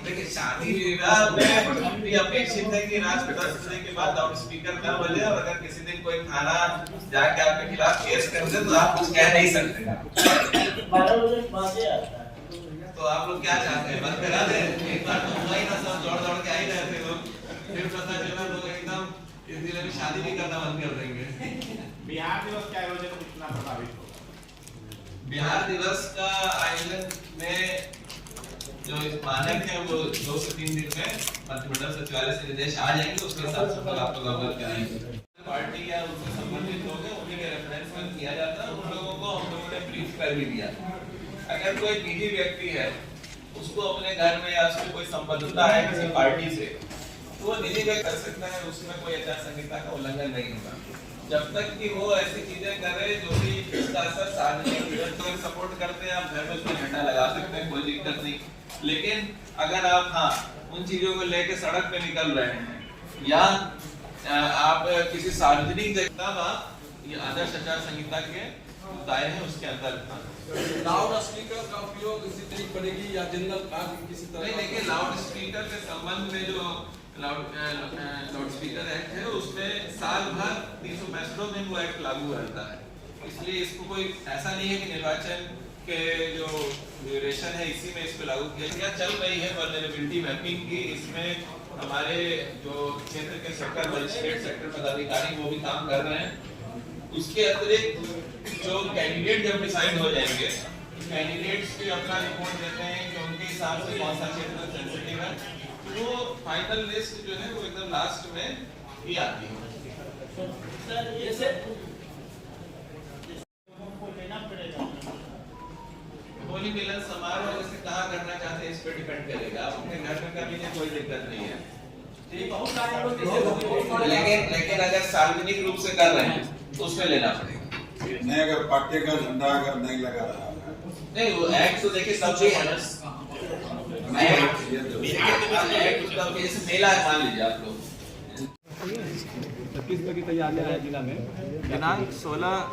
देखिए शादी विवाह में भी अपेक्षित है कि रात 10 बजे के बाद लाउड स्पीकर न बजे, और अगर किसी दिन कोई थाना जाके आपके खिलाफ केस कर दे तो आप कुछ कह नहीं सकते। 12 बजे बाद आता है। तो आप लोग क्या चाहते हैं, बंद करा दें? एक बार तो हुआ ही ना, सब दौड़ दौड़ के आ ही रहे थे लोग, फिर पता चला लोग एकदम इस जिले में शादी भी करना बंद कर देंगे। बिहार दिवस का आयोजन कितना प्रभावित होगा? बिहार दिवस का आयोजन में जो मानक है वो 2 से 3 दिन में मंत्रिमंडल सचिवालय से निर्देश आ जाएंगे, उसके हिसाब से फिर आप लोग अवगत कराएंगे। पार्टी या उनसे संबंधित लोग हैं उन्हीं के रेफरेंस में किया जाता है, उन लोगों को हम लोगों ने ब्रीफ कर भी दिया। अगर कोई निजी व्यक्ति है, उसको अपने घर में या उसकी कोई संबद्धता है किसी पार्टी से, तो वो निजी व्यक्ति कर सकता है, उसमें कोई आचार संहिता का उल्लंघन नहीं होगा, जब तक कि वो ऐसी चीजें करे जो भी इसका असर सार्वजनिक जीवन को सपोर्ट करते हैं। आप घर में उसमें झंडा लगा सकते हैं, कोई दिक्कत नहीं। लेकिन अगर आप उन चीजों को लेकर सड़क पे निकल रहे हैं या आप किसी सार्वजनिक जगह, ये आदर्श आचार संहिता के दायरे हैं, उसके अंदर लाउड स्पीकर का उपयोग इसी तरीके पड़ेगी या जनरल किसी तरह नहीं। देखिए लाउड स्पीकर के संबंध में जो लाउड स्पीकर एक्ट है, उसमें साल भर 365 दिन वो एक्ट लागू रहता है, इसलिए इसको कोई ऐसा नहीं है कि निर्वाचन के जो ड्यूरेशन है इसी में इसको लागू किया गया। चल रही है वल्नरेबिलिटी मैपिंग की, इसमें हमारे जो क्षेत्र के सेक्टर मजिस्ट्रेट, सेक्टर पदाधिकारी वो भी काम कर रहे हैं। उसके अतिरिक्त जो कैंडिडेट जब डिसाइड हो जाएंगे, कैंडिडेट्स भी अपना रिपोर्ट देते हैं कि उनके हिसाब से कौन सा क्षेत्र सेंसिटिव है, वो फाइनल लिस्ट जो है वो एकदम लास्ट में ही आती है। सर जैसे लेना पड़ेगा होली मिलन समारोह जैसे कहाँ करना चाहते हैं इस पे डिपेंड करेगा, आप अपने घर में कर लीजिए, कोई दिक्कत नहीं है। लेकिन अगर सार्वजनिक रूप से कर रहे हैं तो उसमें लेना पड़ेगा। नहीं, अगर पार्टी का झंडा अगर नहीं लगा रहा है नहीं, वो एक्ट तो देखिए सब भी है, मेला मान लीजिए आप लोग। छत्तीसगढ़ की तैयारियां है जिला में। दिनांक 16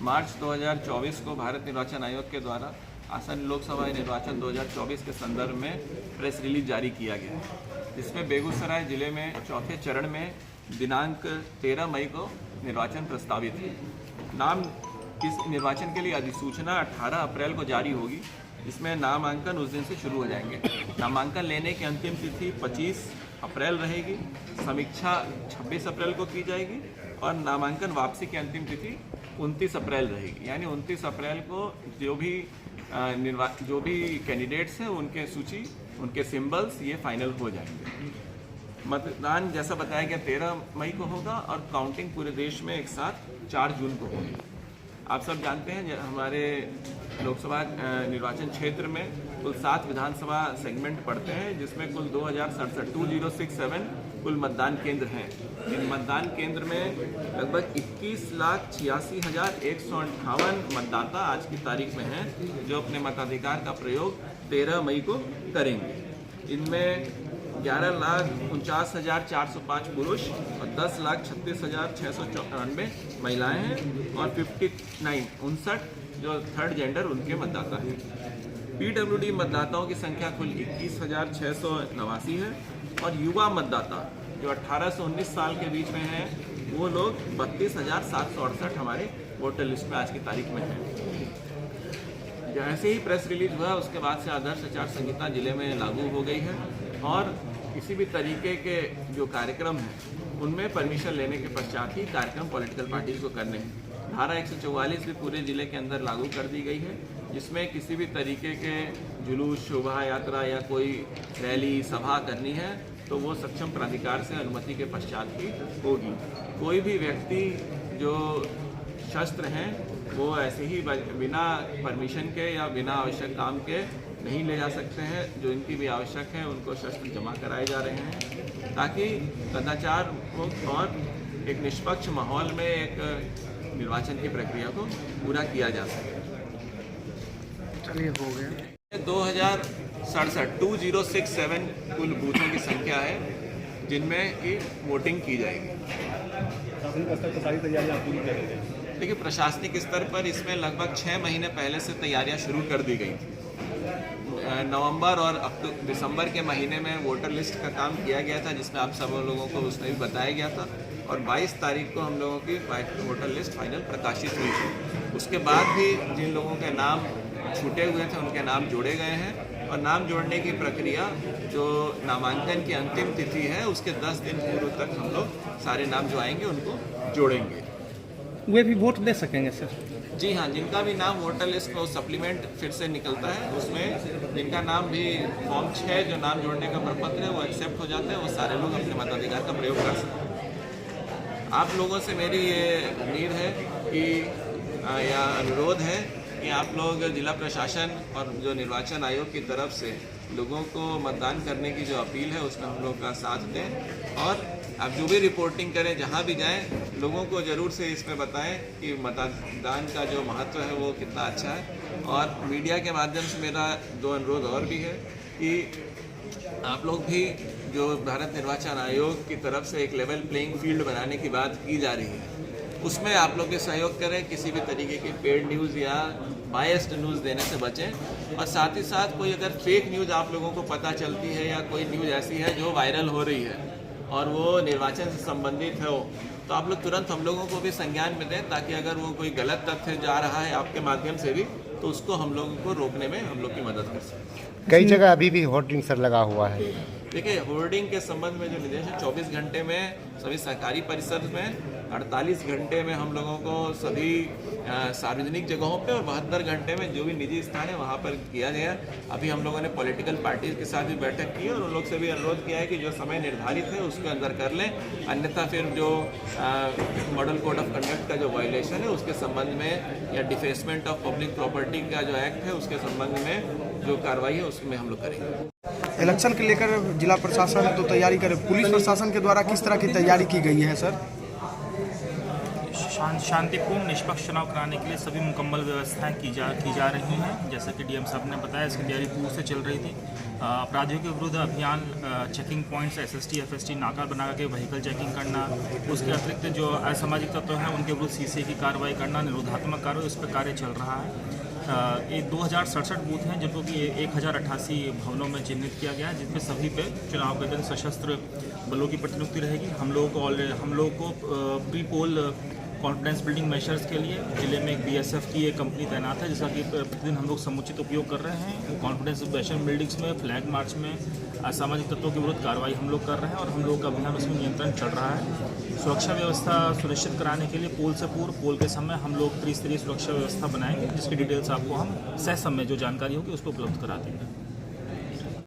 मार्च 2024 को भारत निर्वाचन आयोग के द्वारा आसन्न लोकसभा निर्वाचन 2024 के संदर्भ में प्रेस रिलीज जारी किया गया है, जिसमें बेगूसराय जिले में चौथे चरण में दिनांक 13 मई को निर्वाचन प्रस्तावित है। नाम इस निर्वाचन के लिए अधिसूचना 18 अप्रैल को जारी होगी। इसमें नामांकन उस दिन से शुरू हो जाएंगे। नामांकन लेने की अंतिम तिथि 25 अप्रैल रहेगी, समीक्षा 26 अप्रैल को की जाएगी और नामांकन वापसी की अंतिम तिथि 29 अप्रैल रहेगी। यानी 29 अप्रैल को जो भी कैंडिडेट्स हैं उनके सूची, उनके सिंबल्स ये फाइनल हो जाएंगे। मतदान जैसा बताया गया 13 मई को होगा और काउंटिंग पूरे देश में एक साथ 4 जून को होगी। आप सब जानते हैं हमारे लोकसभा निर्वाचन क्षेत्र में कुल 7 विधानसभा सेगमेंट पड़ते हैं, जिसमें कुल 2067 कुल मतदान केंद्र हैं। इन मतदान केंद्र में लगभग 21,86,158 मतदाता आज की तारीख में हैं, जो अपने मताधिकार का प्रयोग 13 मई को करेंगे। इनमें 11,49,405 पुरुष और 10,36,694 महिलाएं हैं और 59 जो थर्ड जेंडर उनके मतदाता हैं। पीडब्ल्यूडी मतदाताओं की संख्या कुल 21,689 है और युवा मतदाता जो 18 से 19 साल के बीच में हैं वो लोग 32,768 हमारे वोटर लिस्ट में आज की तारीख में हैं। जैसे ही प्रेस रिलीज हुआ उसके बाद से आदर्श आचार संहिता जिले में लागू हो गई है और किसी भी तरीके के जो कार्यक्रम हैं उनमें परमिशन लेने के पश्चात ही कार्यक्रम पॉलिटिकल पार्टीज को करने हैं। धारा 144 भी पूरे जिले के अंदर लागू कर दी गई है, जिसमें किसी भी तरीके के जुलूस, शोभा यात्रा या कोई रैली, सभा करनी है तो वो सक्षम प्राधिकार से अनुमति के पश्चात ही होगी। कोई भी व्यक्ति जो शस्त्र हैं वो ऐसे ही बिना परमिशन के या बिना आवश्यक काम के नहीं ले जा सकते हैं। जो इनकी भी आवश्यक है उनको शस्त्र जमा कराए जा रहे हैं ताकि कदाचार मुक्त और एक निष्पक्ष माहौल में एक निर्वाचन की प्रक्रिया को पूरा किया जा सके। चलिए हो गया। 2067 कुल बूथों की संख्या है जिनमें की वोटिंग की जाएगी। प्रशासनिक स्तर पर सारी तैयारियां पूरी कर ली गई। देखिए प्रशासनिक स्तर पर इसमें लगभग 6 महीने पहले से तैयारियां शुरू कर दी गई थी। नवंबर और दिसंबर के महीने में वोटर लिस्ट का काम किया गया था, जिसमें आप सब लोगों को उसमें भी बताया गया था, और 22 तारीख को हम लोगों की वोटर लिस्ट फाइनल प्रकाशित हुई थी। उसके बाद भी जिन लोगों के नाम छूटे हुए थे उनके नाम जोड़े गए हैं, और नाम जोड़ने की प्रक्रिया जो नामांकन की अंतिम तिथि है उसके 10 दिन पूर्व तक हम लोग सारे नाम जो आएंगे उनको जोड़ेंगे। वे भी वोट दे सकेंगे सर? जी हाँ, जिनका भी नाम वोटर लिस्ट में सप्लीमेंट फिर से निकलता है, उसमें जिनका नाम भी फॉर्म 6 जो नाम जोड़ने का प्रपत्र है वो एक्सेप्ट हो जाते हैं, वो सारे लोग अपने मताधिकार का प्रयोग कर सकते हैं। आप लोगों से मेरी ये उम्मीद है कि या अनुरोध है कि आप लोग जिला प्रशासन और जो निर्वाचन आयोग की तरफ से लोगों को मतदान करने की जो अपील है उसमें हम लोग का साथ दें, और आप जो भी रिपोर्टिंग करें, जहां भी जाएं, लोगों को ज़रूर से इसमें बताएं कि मतदान का जो महत्व है वो कितना अच्छा है। और मीडिया के माध्यम से मेरा 2 अनुरोध और भी है कि आप लोग भी जो भारत निर्वाचन आयोग की तरफ से एक लेवल प्लेइंग फील्ड बनाने की बात की जा रही है, उसमें आप लोग भी सहयोग करें, किसी भी तरीके की पेड न्यूज़ या बायस्ड न्यूज़ देने से बचें, और साथ ही साथ कोई अगर फेक न्यूज़ आप लोगों को पता चलती है या कोई न्यूज़ ऐसी है जो वायरल हो रही है और वो निर्वाचन से संबंधित है, तो आप लोग तुरंत हम लोगों को भी संज्ञान में दें, ताकि अगर वो कोई गलत तथ्य जा रहा है आपके माध्यम से भी, तो उसको हम लोगों को रोकने में हम लोग की मदद कर सकें। कई जगह अभी भी होर्डिंग सर लगा हुआ है। देखिए, होर्डिंग के संबंध में जो निर्देश है, 24 घंटे में सभी सरकारी परिसर में, 48 घंटे में हम लोगों को सभी सार्वजनिक जगहों पे, और 72 घंटे में जो भी निजी स्थान है वहाँ पर किया गया। अभी हम लोगों ने पॉलिटिकल पार्टीज के साथ भी बैठक की और उन लोग से भी अनुरोध किया है कि जो समय निर्धारित है उसके अंदर कर लें, अन्यथा फिर जो मॉडल कोड ऑफ कंडक्ट का जो वायलेशन है उसके संबंध में, या डिफेसमेंट ऑफ पब्लिक प्रॉपर्टी का जो एक्ट है उसके संबंध में जो कार्रवाई है उसमें हम लोग करेंगे। इलेक्शन के लेकर जिला प्रशासन तो तैयारी करे, पुलिस प्रशासन के द्वारा किस तरह की तैयारी की गई है सर? शांतिपूर्ण निष्पक्ष चुनाव कराने के लिए सभी मुकम्मल व्यवस्थाएं की जा रही हैं। जैसा कि डीएम साहब ने बताया, इसकी तैयारी पूर्व से चल रही थी। अपराधियों के विरुद्ध अभियान, चेकिंग पॉइंट्स, SST FST नाका बना के व्हीकल चेकिंग करना, उसके अतिरिक्त जो असामाजिक तत्व हैं उनके विरुद्ध CCA की कार्रवाई करना, निरोधात्मक कार्रवाई, उस पर कार्य चल रहा है। ये 2067 बूथ हैं जिनको कि 1088 भवनों में चिन्हित किया गया है, जिसमें सभी पे चुनाव के दिन सशस्त्र बलों की प्रतिनियुक्ति रहेगी। हम लोगों को pre poll confidence building measures के लिए जिले में एक BSF की एक कंपनी तैनात है, जिसका कि प्रतिदिन हम लोग समुचित उपयोग कर रहे हैं। वो कॉन्फिडेंस बिल्डिंग्स में, फ्लैग मार्च में असामाजिक तत्वों के विरुद्ध कार्रवाई हम लोग कर रहे हैं, और हम लोग का अभियान उसमें नियंत्रण चल रहा है। सुरक्षा व्यवस्था सुनिश्चित कराने के लिए पोल से पूर्व, पोल के समय हम लोग त्रिस्तरीय सुरक्षा व्यवस्था बनाएंगे, जिसकी डिटेल्स आपको हम सह समय जो जानकारी होगी उसको उपलब्ध करा देंगे।